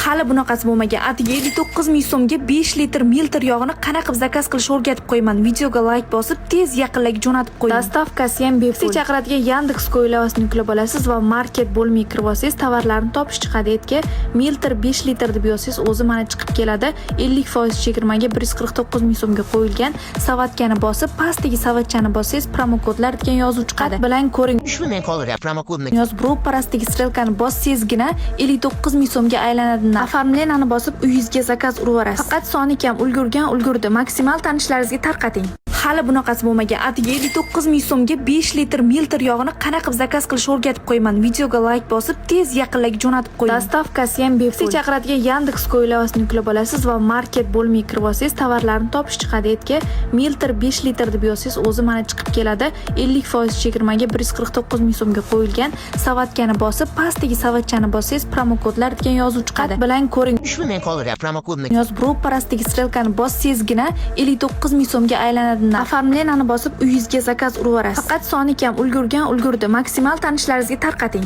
Hali bunaqasi bo'lmagan. Atiga 59 ming so'mga 5 litr milter yog'ini qanaqa qilib zakaz qilish o'rgatib qo'yaman. Videoga like bosib, tez yaqinlarga jo'natib qo'ying. Dastavkasi ham bepul. Siz chaqiradigan Yandex.Go ilovasini yuklab olasiz va market bo'lmay kirib olsangiz, tovarlarni topish chiqadi. Etga milter 5 litr deb yozsangiz, o'zi mana chiqib keladi. 50% chegirmaga 149 ming so'mga qo'yilgan. Savatkani bosib, pastdagi savatchani bossangiz, promokodlar degan yozuv chiqadi. Bilan ko'ring. Ushbu menqollar promokodni Yozib, ro'parastagi strelkani bossangizgina 59 ming so'mga aylanadi. Оформленияni bosib, uyingizga zakaz uraverasiz. Faqat soni kam ulgurdi. Maksimal tanishlaringizga tarqating. Hali bunaqasi bo'lmagan. Atiga 59 ming so'mga 5 litr milter yog'ini qanaqa qilib zakaz qilish o'rgatib qo'yaman. Videoga like bosib, tez yaqinlarga jo'natib qo'ying. Dastavkasi ham bepul. Siz chaqiradigan Yandex.Go ilovasini yuklab olasiz va market bo'lmay kirib olsangiz, tovarlarni topish chiqadi. Etga milter 5 litr deb yozsangiz, o'zi mana chiqib keladi. 50% chegirmaga 149 ming so'mga qo'yilgan. Savatkani bosib, pastdagi savatchani bossangiz, promokodlar degan yozuv chiqadi. Bilan ko'ring. Ushbu menqollar promokodni Yozib, ro'parastagi strelkani bossangizgina 59 ming so'mga aylanadi. Оформленияni bosib, uyingizga zakaz uraverasiz. Faqat soni kam ulgurdi. Maksimal tanishlaringizga tarqating.